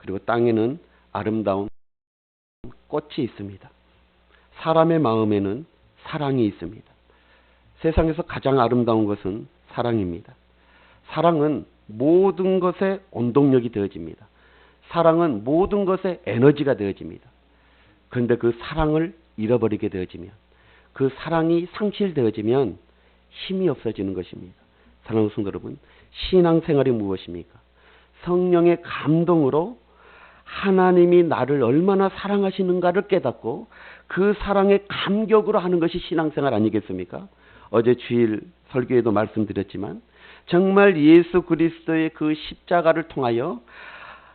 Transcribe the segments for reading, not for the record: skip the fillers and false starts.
그리고 땅에는 아름다운 꽃이 있습니다. 사람의 마음에는 사랑이 있습니다. 세상에서 가장 아름다운 것은 사랑입니다. 사랑은 모든 것의 원동력이 되어집니다. 사랑은 모든 것의 에너지가 되어집니다. 그런데 그 사랑을 잃어버리게 되어지면, 그 사랑이 상실되어지면 힘이 없어지는 것입니다. 사랑하는 성도 여러분, 신앙생활이 무엇입니까? 성령의 감동으로 하나님이 나를 얼마나 사랑하시는가를 깨닫고 그 사랑의 감격으로 하는 것이 신앙생활 아니겠습니까? 어제 주일 설교에도 말씀드렸지만 정말 예수 그리스도의 그 십자가를 통하여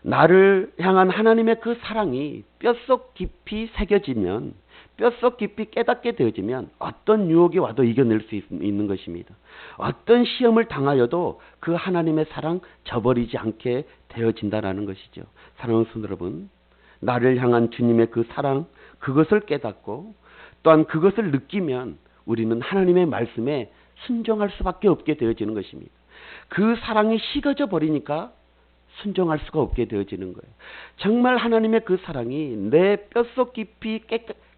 나를 향한 하나님의 그 사랑이 뼛속 깊이 새겨지면, 뼛속 깊이 깨닫게 되어지면 어떤 유혹이 와도 이겨낼 수 있는 것입니다. 어떤 시험을 당하여도 그 하나님의 사랑 저버리지 않게 되어진다는 것이죠. 사랑하는 성도 여러분, 나를 향한 주님의 그 사랑, 그것을 깨닫고 또한 그것을 느끼면 우리는 하나님의 말씀에 순종할 수밖에 없게 되어지는 것입니다. 그 사랑이 식어져 버리니까 순종할 수가 없게 되어지는 거예요. 정말 하나님의 그 사랑이 내 뼛속 깊이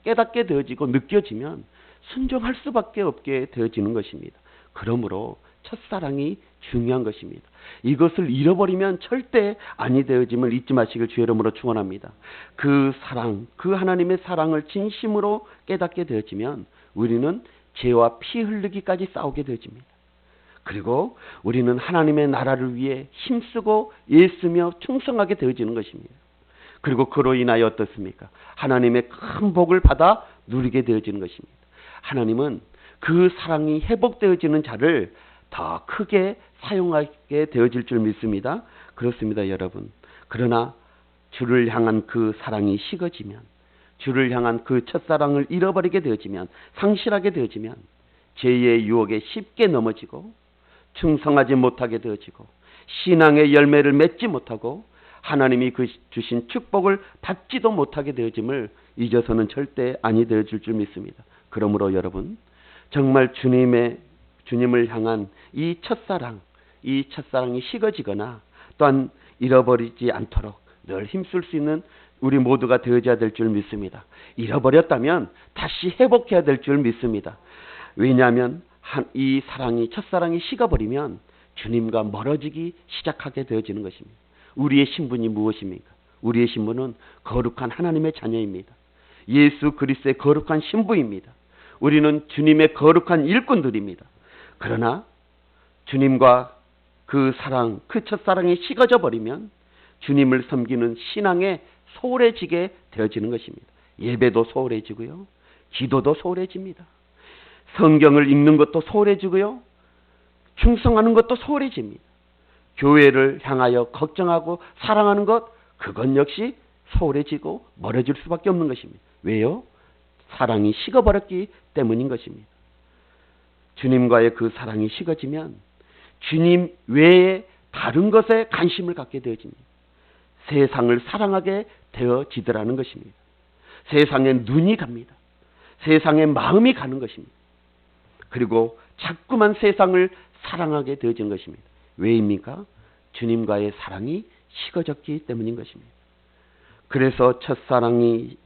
깨닫게 되어지고 느껴지면 순종할 수밖에 없게 되어지는 것입니다. 그러므로 첫사랑이 중요한 것입니다. 이것을 잃어버리면 절대 아니 되어짐을 잊지 마시길 주의 이름으로 축원합니다. 그 사랑, 그 하나님의 사랑을 진심으로 깨닫게 되어지면 우리는 죄와 피 흘리기까지 싸우게 되어집니다. 그리고 우리는 하나님의 나라를 위해 힘쓰고 애쓰며 충성하게 되어지는 것입니다. 그리고 그로 인하여 어떻습니까? 하나님의 큰 복을 받아 누리게 되어지는 것입니다. 하나님은 그 사랑이 회복되어지는 자를 더 크게 사용하게 되어질 줄 믿습니다. 그렇습니다, 여러분. 그러나 주를 향한 그 사랑이 식어지면, 주를 향한 그 첫사랑을 잃어버리게 되어지면, 상실하게 되어지면 죄의 유혹에 쉽게 넘어지고 충성하지 못하게 되어지고 신앙의 열매를 맺지 못하고 하나님이 그 주신 축복을 받지도 못하게 되어짐을 잊어서는 절대 아니 되어질 줄 믿습니다. 그러므로 여러분, 정말 주님을 향한 이 첫사랑이 식어지거나 또한 잃어버리지 않도록 늘 힘쓸 수 있는 우리 모두가 되어져야 될 줄 믿습니다. 잃어버렸다면 다시 회복해야 될 줄 믿습니다. 왜냐하면 이 첫사랑이 식어버리면 주님과 멀어지기 시작하게 되어지는 것입니다. 우리의 신분이 무엇입니까? 우리의 신분은 거룩한 하나님의 자녀입니다. 예수 그리스도의 거룩한 신부입니다. 우리는 주님의 거룩한 일꾼들입니다. 그러나 주님과 그 사랑, 그 첫사랑이 식어져 버리면 주님을 섬기는 신앙에 소홀해지게 되어지는 것입니다. 예배도 소홀해지고요, 기도도 소홀해집니다. 성경을 읽는 것도 소홀해지고요, 충성하는 것도 소홀해집니다. 교회를 향하여 걱정하고 사랑하는 것, 그건 역시 소홀해지고 멀어질 수밖에 없는 것입니다. 왜요? 사랑이 식어버렸기 때문인 것입니다. 주님과의 그 사랑이 식어지면 주님 외에 다른 것에 관심을 갖게 되어집니다. 세상을 사랑하게 되어지더라는 것입니다. 세상에 눈이 갑니다. 세상에 마음이 가는 것입니다. 그리고 자꾸만 세상을 사랑하게 되어지는 것입니다. 왜입니까? 주님과의 사랑이 식어졌기 때문인 것입니다. 그래서 첫사랑을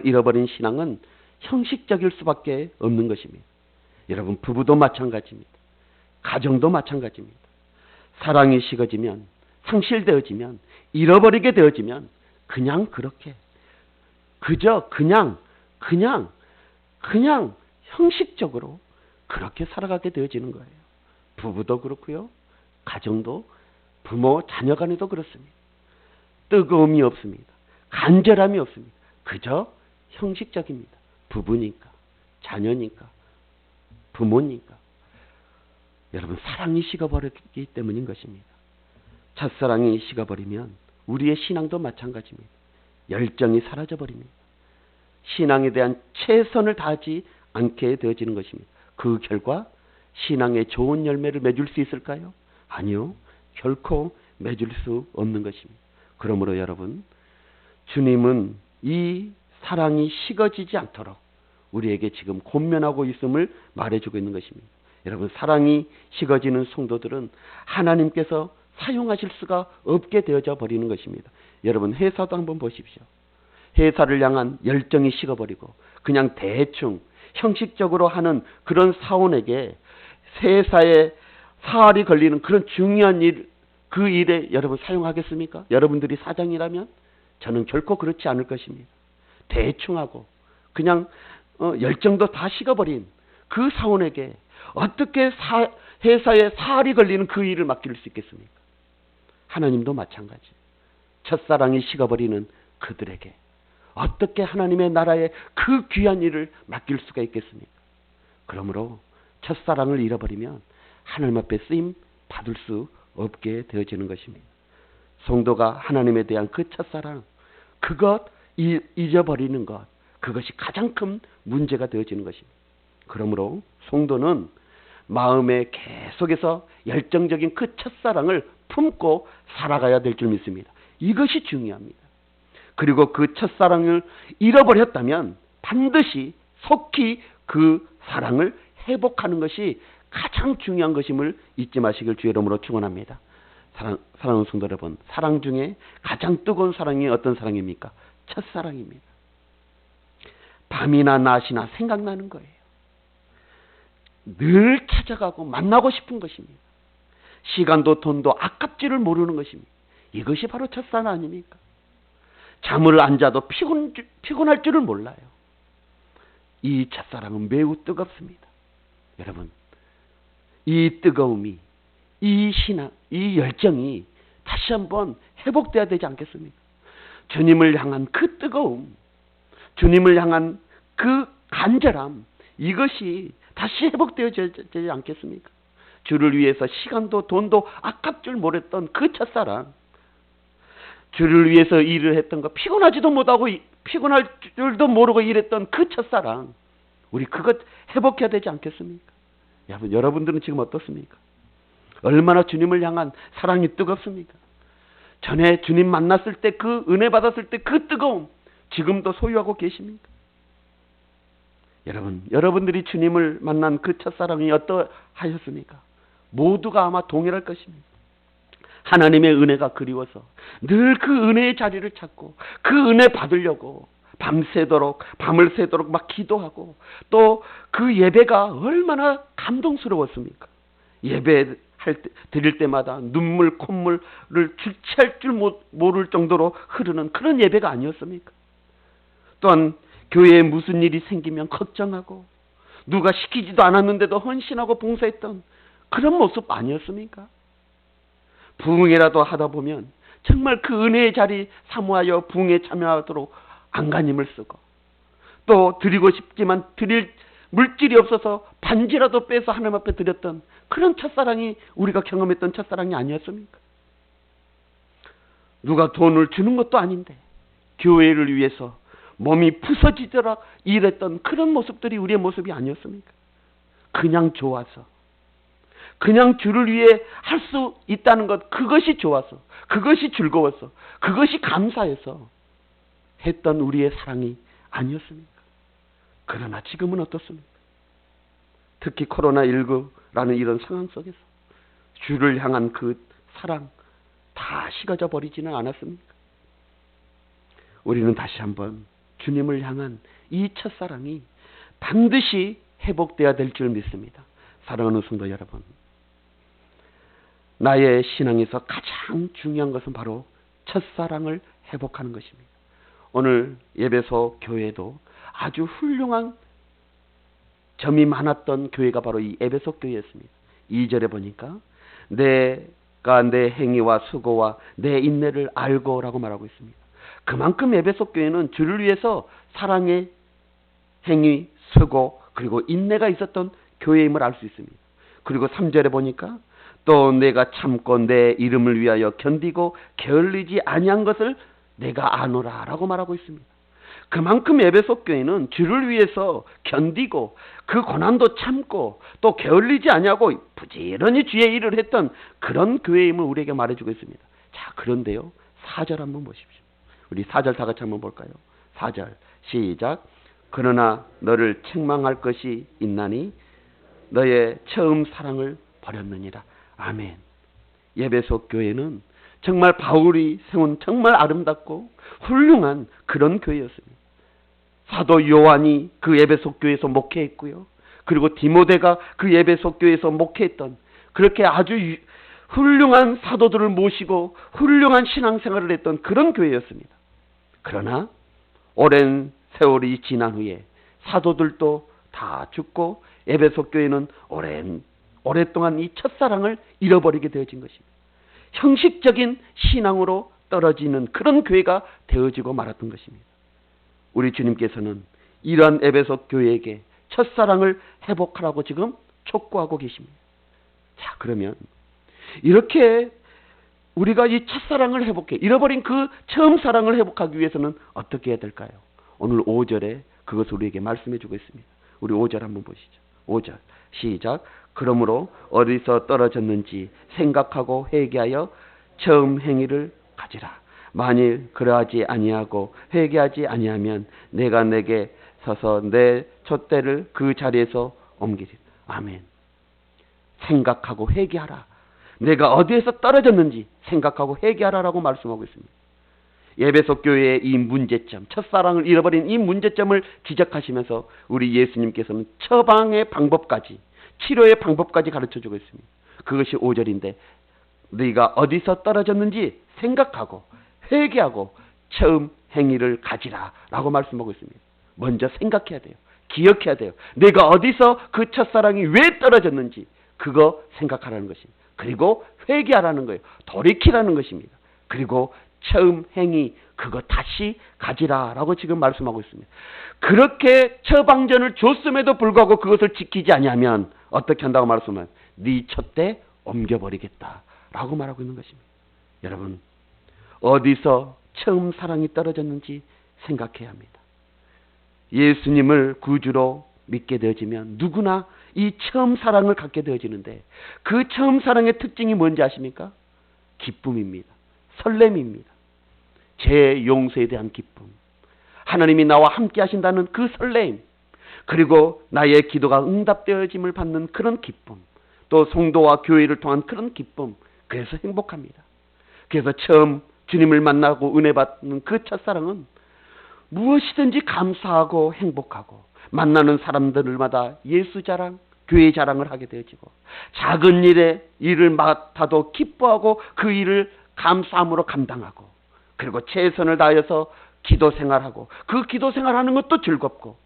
잃어버린 신앙은 형식적일 수밖에 없는 것입니다. 여러분, 부부도 마찬가지입니다. 가정도 마찬가지입니다. 사랑이 식어지면, 상실되어지면, 잃어버리게 되어지면 그냥 그렇게 그냥 형식적으로 그렇게 살아가게 되어지는 거예요. 부부도 그렇고요, 가정도, 부모 자녀 간에도 그렇습니다. 뜨거움이 없습니다. 간절함이 없습니다. 그저 형식적입니다. 부부니까, 자녀니까, 부모니까. 여러분, 사랑이 식어버렸기 때문인 것입니다. 첫사랑이 식어버리면 우리의 신앙도 마찬가지입니다. 열정이 사라져버립니다. 신앙에 대한 최선을 다하지 않게 되어지는 것입니다. 그 결과 신앙의 좋은 열매를 맺을 수 있을까요? 아니요. 결코 맺을 수 없는 것입니다. 그러므로 여러분, 주님은 이 사랑이 식어지지 않도록 우리에게 지금 권면하고 있음을 말해주고 있는 것입니다. 여러분, 사랑이 식어지는 성도들은 하나님께서 사용하실 수가 없게 되어져 버리는 것입니다. 여러분, 회사도 한번 보십시오. 회사를 향한 열정이 식어버리고 그냥 대충 형식적으로 하는 그런 사원에게 회사에 사활이 걸리는 그런 중요한 일, 그 일에 여러분 사용하겠습니까? 여러분들이 사장이라면 저는 결코 그렇지 않을 것입니다. 대충 하고 그냥 열정도 다 식어버린 그 사원에게 어떻게 회사에 사활이 걸리는 그 일을 맡길 수 있겠습니까? 하나님도 마찬가지. 첫사랑이 식어버리는 그들에게 어떻게 하나님의 나라에 그 귀한 일을 맡길 수가 있겠습니까? 그러므로 첫사랑을 잃어버리면 하나님 앞에 쓰임 받을 수 없게 되어지는 것입니다. 성도가 하나님에 대한 그 첫사랑, 그것 잊어버리는 것, 그것이 가장 큰 문제가 되어지는 것입니다. 그러므로 성도는 마음에 계속해서 열정적인 그 첫사랑을 품고 살아가야 될 줄 믿습니다. 이것이 중요합니다. 그리고 그 첫사랑을 잃어버렸다면 반드시 속히 그 사랑을 회복하는 것이 가장 중요한 것임을 잊지 마시길 주의 이름으로 축원합니다. 사랑하는 성도 여러분, 사랑 중에 가장 뜨거운 사랑이 어떤 사랑입니까? 첫사랑입니다. 밤이나 낮이나 생각나는 거예요. 늘 찾아가고 만나고 싶은 것입니다. 시간도 돈도 아깝지를 모르는 것입니다. 이것이 바로 첫사랑 아닙니까? 잠을 안 자도 피곤할 줄을 몰라요. 이 첫사랑은 매우 뜨겁습니다. 여러분, 이 뜨거움이, 이 신앙, 이 열정이 다시 한번 회복돼야 되지 않겠습니까? 주님을 향한 그 뜨거움, 주님을 향한 그 간절함, 이것이 다시 회복되어지지 않겠습니까? 주를 위해서 시간도 돈도 아깝 줄 몰랐던 그 첫사랑, 주를 위해서 일을 했던 거 피곤하지도 못하고 피곤할 줄도 모르고 일했던 그 첫사랑, 우리 그것 회복해야 되지 않겠습니까? 여러분들은 지금 어떻습니까? 얼마나 주님을 향한 사랑이 뜨겁습니까? 전에 주님 만났을 때 그 은혜 받았을 때 그 뜨거움 지금도 소유하고 계십니까? 여러분들이 주님을 만난 그 첫사랑이 어떠하셨습니까? 모두가 아마 동일할 것입니다. 하나님의 은혜가 그리워서 늘 그 은혜의 자리를 찾고 그 은혜 받으려고 밤을 새도록 막 기도하고, 또 그 예배가 얼마나 감동스러웠습니까? 예배 드릴 때마다 눈물 콧물을 주체할 줄 모를 정도로 흐르는 그런 예배가 아니었습니까? 또한 교회에 무슨 일이 생기면 걱정하고 누가 시키지도 않았는데도 헌신하고 봉사했던 그런 모습 아니었습니까? 부흥회라도 하다 보면 정말 그 은혜의 자리 사모하여 부흥에 참여하도록 안간힘을 쓰고, 또 드리고 싶지만 드릴 물질이 없어서 반지라도 빼서 하나님 앞에 드렸던 그런 첫사랑이 우리가 경험했던 첫사랑이 아니었습니까? 누가 돈을 주는 것도 아닌데 교회를 위해서 몸이 부서지도록 일했던 그런 모습들이 우리의 모습이 아니었습니까? 그냥 좋아서, 그냥 주를 위해 할 수 있다는 것, 그것이 좋아서, 그것이 즐거워서, 그것이 감사해서 했던 우리의 사랑이 아니었습니까? 그러나 지금은 어떻습니까? 특히 코로나19라는 이런 상황 속에서 주를 향한 그 사랑 다 식어져 버리지는 않았습니까? 우리는 다시 한번 주님을 향한 이 첫사랑이 반드시 회복되어야 될 줄 믿습니다. 사랑하는 성도 여러분, 나의 신앙에서 가장 중요한 것은 바로 첫사랑을 회복하는 것입니다. 오늘 예배소 교회도 아주 훌륭한 점이 많았던 교회가 바로 이 에베소 교회였습니다. 2절에 보니까 내가 내 행위와 수고와 내 인내를 알고 라고 말하고 있습니다. 그만큼 에베소 교회는 주를 위해서 사랑의 행위, 수고, 그리고 인내가 있었던 교회임을 알 수 있습니다. 그리고 3절에 보니까 또 내가 참고 내 이름을 위하여 견디고 게을리지 아니한 것을 내가 아노라 라고 말하고 있습니다. 그만큼 에베소 교회는 주를 위해서 견디고 그 고난도 참고 또 게을리지 아니하고 부지런히 주의 일을 했던 그런 교회임을 우리에게 말해주고 있습니다. 자, 그런데요, 4절 한번 보십시오. 우리 4절 다 같이 한번 볼까요? 4절 시작. 그러나 너를 책망할 것이 있나니 너의 처음 사랑을 버렸느니라. 아멘. 예배소 교회는 정말 바울이 세운 정말 아름답고 훌륭한 그런 교회였습니다. 사도 요한이 그 예배소 교회에서 목회했고요. 그리고 디모데가 그 예배소 교회에서 목회했던 그렇게 아주 훌륭한 사도들을 모시고 훌륭한 신앙생활을 했던 그런 교회였습니다. 그러나 오랜 세월이 지난 후에 사도들도 다 죽고 에베소 교회는 오랫동안 이 첫사랑을 잃어버리게 되어진 것입니다. 형식적인 신앙으로 떨어지는 그런 교회가 되어지고 말았던 것입니다. 우리 주님께서는 이러한 에베소 교회에게 첫사랑을 회복하라고 지금 촉구하고 계십니다. 자, 그러면 이렇게 우리가 이 첫사랑을 회복해 잃어버린 그 처음 사랑을 회복하기 위해서는 어떻게 해야 될까요? 오늘 5절에 그것을 우리에게 말씀해 주고 있습니다. 우리 5절 한번 보시죠. 5절 시작. 그러므로 어디서 떨어졌는지 생각하고 회개하여 처음 행위를 가지라. 만일 그러하지 아니하고 회개하지 아니하면 내가 내게 서서 내 촛대를 그 자리에서 옮기리라. 아멘. 생각하고 회개하라. 내가 어디에서 떨어졌는지 생각하고 회개하라라고 말씀하고 있습니다. 예배소 교회의 이 문제점, 첫사랑을 잃어버린 이 문제점을 지적하시면서 우리 예수님께서는 처방의 방법까지, 치료의 방법까지 가르쳐주고 있습니다. 그것이 5절인데 네가 어디서 떨어졌는지 생각하고 회개하고 처음 행위를 가지라 라고 말씀하고 있습니다. 먼저 생각해야 돼요. 기억해야 돼요. 내가 어디서 그 첫사랑이 왜 떨어졌는지 그거 생각하라는 것입니다. 그리고 회개하라는 거예요. 돌이키라는 것입니다. 그리고 처음 행위 그거 다시 가지라라고 지금 말씀하고 있습니다. 그렇게 처방전을 줬음에도 불구하고 그것을 지키지 아니하면 어떻게 한다고 말씀하면 네 촛대 옮겨버리겠다라고 말하고 있는 것입니다. 여러분 어디서 처음 사랑이 떨어졌는지 생각해야 합니다. 예수님을 구주로 믿게 되어지면 누구나 이 처음 사랑을 갖게 되어지는데 그 처음 사랑의 특징이 뭔지 아십니까? 기쁨입니다. 설렘입니다. 제 용서에 대한 기쁨, 하나님이 나와 함께 하신다는 그 설렘, 그리고 나의 기도가 응답되어짐을 받는 그런 기쁨, 또 성도와 교회를 통한 그런 기쁨, 그래서 행복합니다. 그래서 처음 주님을 만나고 은혜 받는 그 첫사랑은 무엇이든지 감사하고 행복하고 만나는 사람들마다 예수 자랑, 교회 자랑을 하게 되어지고 작은 일을 맡아도 기뻐하고 그 일을 감사함으로 감당하고 그리고 최선을 다해서 기도 생활하고 그 기도 생활하는 것도 즐겁고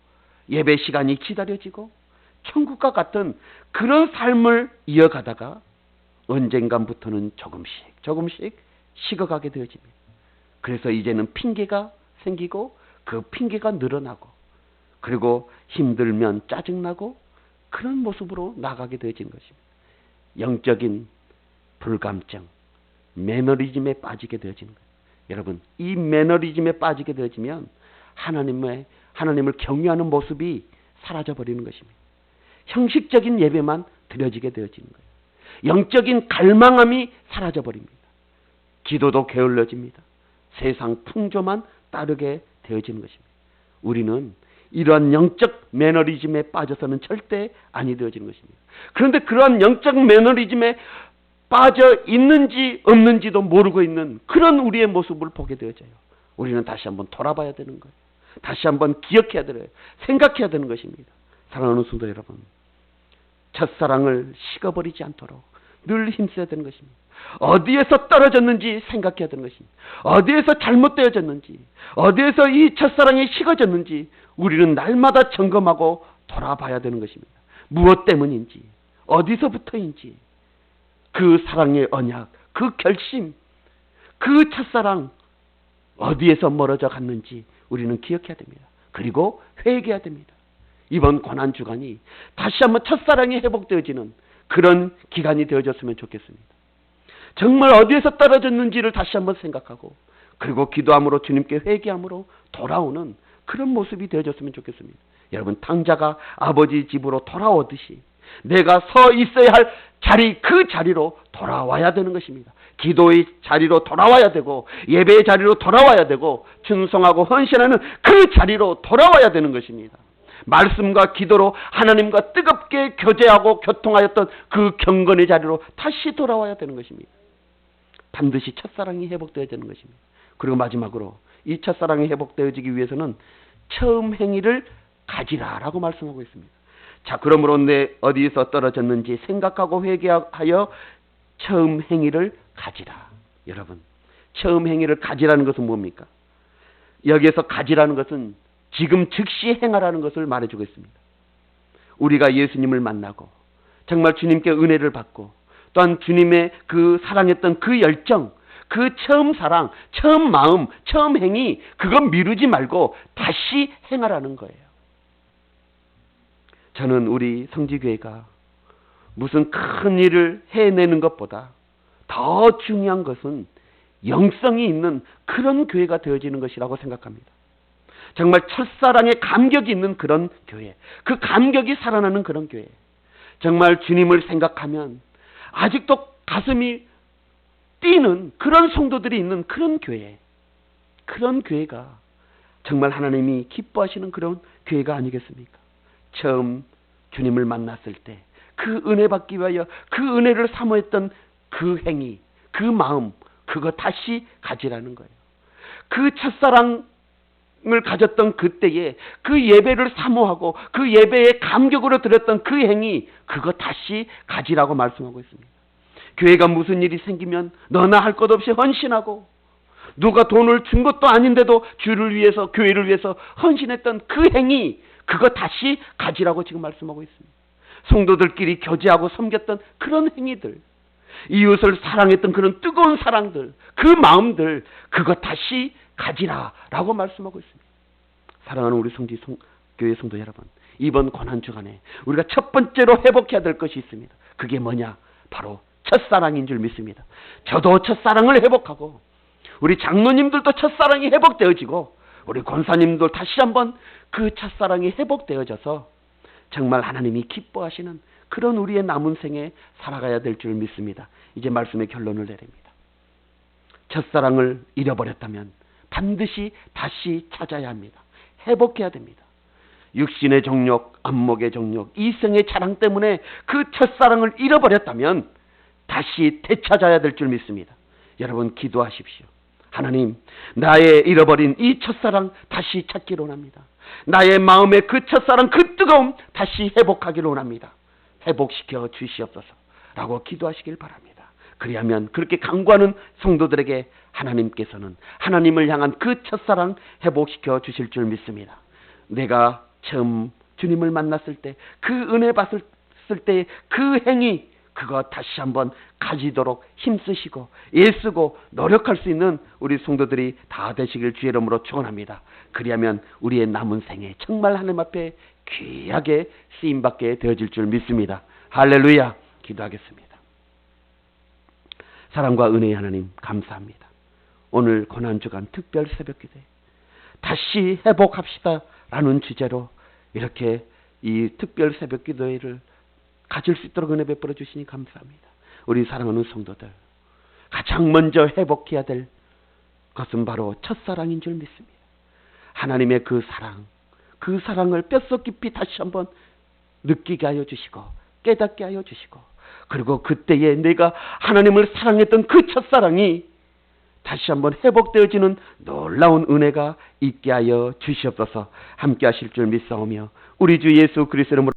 예배 시간이 기다려지고 천국과 같은 그런 삶을 이어가다가 언젠간부터는 조금씩 식어가게 되어집니다. 그래서 이제는 핑계가 생기고 그 핑계가 늘어나고 그리고 힘들면 짜증나고 그런 모습으로 나가게 되어지는 것입니다. 영적인 불감증, 매너리즘에 빠지게 되어지는 거예요. 여러분, 이 매너리즘에 빠지게 되어지면 하나님을 경외하는 모습이 사라져버리는 것입니다. 형식적인 예배만 드려지게 되어지는 거예요. 영적인 갈망함이 사라져버립니다. 기도도 게을러집니다. 세상 풍조만 따르게 되어지는 것입니다. 우리는 이러한 영적 매너리즘에 빠져서는 절대 아니 되어지는 것입니다. 그런데 그러한 영적 매너리즘에 빠져 있는지 없는지도 모르고 있는 그런 우리의 모습을 보게 되어져요. 우리는 다시 한번 돌아봐야 되는 거예요. 다시 한번 기억해야 되는 거예요. 생각해야 되는 것입니다. 사랑하는 성도 여러분, 첫사랑을 식어버리지 않도록 늘 힘써야 되는 것입니다. 어디에서 떨어졌는지 생각해야 되는 것입니다. 어디에서 잘못되어졌는지, 어디에서 이 첫사랑이 식어졌는지 우리는 날마다 점검하고 돌아봐야 되는 것입니다. 무엇 때문인지, 어디서부터인지 그 사랑의 언약, 그 결심, 그 첫사랑 어디에서 멀어져 갔는지 우리는 기억해야 됩니다. 그리고 회개해야 됩니다. 이번 고난주간이 다시 한번 첫사랑이 회복되어지는 그런 기간이 되어졌으면 좋겠습니다. 정말 어디에서 떨어졌는지를 다시 한번 생각하고 그리고 기도함으로 주님께 회개함으로 돌아오는 그런 모습이 되어졌으면 좋겠습니다. 여러분, 탕자가 아버지 집으로 돌아오듯이 내가 서 있어야 할 자리, 그 자리로 돌아와야 되는 것입니다. 기도의 자리로 돌아와야 되고 예배의 자리로 돌아와야 되고 충성하고 헌신하는 그 자리로 돌아와야 되는 것입니다. 말씀과 기도로 하나님과 뜨겁게 교제하고 교통하였던 그 경건의 자리로 다시 돌아와야 되는 것입니다. 반드시 첫사랑이 회복되어지는 것입니다. 그리고 마지막으로 이 첫사랑이 회복되어지기 위해서는 처음 행위를 가지라라고 말씀하고 있습니다. 자, 그러므로 내 어디서 떨어졌는지 생각하고 회개하여 처음 행위를 가지라. 여러분, 처음 행위를 가지라는 것은 뭡니까? 여기에서 가지라는 것은 지금 즉시 행하라는 것을 말해주고 있습니다. 우리가 예수님을 만나고 정말 주님께 은혜를 받고 또한 주님의 그 사랑했던 그 열정, 그 처음 사랑, 처음 마음, 처음 행위, 그거 미루지 말고 다시 행하라는 거예요. 저는 우리 성지교회가 무슨 큰 일을 해내는 것보다 더 중요한 것은 영성이 있는 그런 교회가 되어지는 것이라고 생각합니다. 정말 첫사랑의 감격이 있는 그런 교회, 그 감격이 살아나는 그런 교회, 정말 주님을 생각하면 아직도 가슴이 뛰는 그런 성도들이 있는 그런 교회, 그런 교회가 정말 하나님이 기뻐하시는 그런 교회가 아니겠습니까? 처음 주님을 만났을 때 그 은혜 받기 위하여 그 은혜를 사모했던 그 행위, 그 마음, 그거 다시 가지라는 거예요. 그 첫사랑을 가졌던 그때에 그 예배를 사모하고 그 예배에 감격으로 드렸던 그 행위, 그거 다시 가지라고 말씀하고 있습니다. 교회가 무슨 일이 생기면 너나 할 것 없이 헌신하고 누가 돈을 준 것도 아닌데도 주를 위해서, 교회를 위해서 헌신했던 그 행위, 그거 다시 가지라고 지금 말씀하고 있습니다. 성도들끼리 교제하고 섬겼던 그런 행위들, 이웃을 사랑했던 그런 뜨거운 사랑들, 그 마음들, 그거 다시 가지라라고 말씀하고 있습니다. 사랑하는 우리 교회 성도 여러분, 이번 고난주간에 우리가 첫 번째로 회복해야 될 것이 있습니다. 그게 뭐냐? 바로 첫사랑인 줄 믿습니다. 저도 첫사랑을 회복하고 우리 장로님들도 첫사랑이 회복되어지고 우리 권사님도 다시 한번 그 첫사랑이 회복되어져서 정말 하나님이 기뻐하시는 그런 우리의 남은 생에 살아가야 될 줄 믿습니다. 이제 말씀의 결론을 내립니다. 첫사랑을 잃어버렸다면 반드시 다시 찾아야 합니다. 회복해야 됩니다. 육신의 정욕, 안목의 정욕, 이성의 자랑 때문에 그 첫사랑을 잃어버렸다면 다시 되찾아야 될 줄 믿습니다. 여러분 기도하십시오. 하나님, 나의 잃어버린 이 첫사랑 다시 찾기를 원합니다. 나의 마음의 그 첫사랑, 그 뜨거움 다시 회복하기를 원합니다. 회복시켜 주시옵소서 라고 기도하시길 바랍니다. 그리하면 그렇게 간구하는 성도들에게 하나님께서는 하나님을 향한 그 첫사랑 회복시켜 주실 줄 믿습니다. 내가 처음 주님을 만났을 때 그 은혜 받았을 때 그 행위, 그거 다시 한번 가지도록 힘쓰시고 애쓰고 노력할 수 있는 우리 성도들이 다 되시길 주의 이름으로 축원합니다. 그리하면 우리의 남은 생에 정말 하나님 앞에 귀하게 쓰임받게 되어질 줄 믿습니다. 할렐루야. 기도하겠습니다. 사랑과 은혜의 하나님 감사합니다. 오늘 고난주간 특별 새벽기도에 다시 회복합시다 라는 주제로 이렇게 이 특별 새벽기도회를 가질 수 있도록 은혜 베풀어 주시니 감사합니다. 우리 사랑하는 성도들, 가장 먼저 회복해야 될 것은 바로 첫사랑인 줄 믿습니다. 하나님의 그 사랑, 그 사랑을 뼛속 깊이 다시 한번 느끼게 하여 주시고 깨닫게 하여 주시고, 그리고 그때에 내가 하나님을 사랑했던 그 첫사랑이 다시 한번 회복되어지는 놀라운 은혜가 있게 하여 주시옵소서. 함께 하실 줄 믿사오며 우리 주 예수 그리스도 이름으로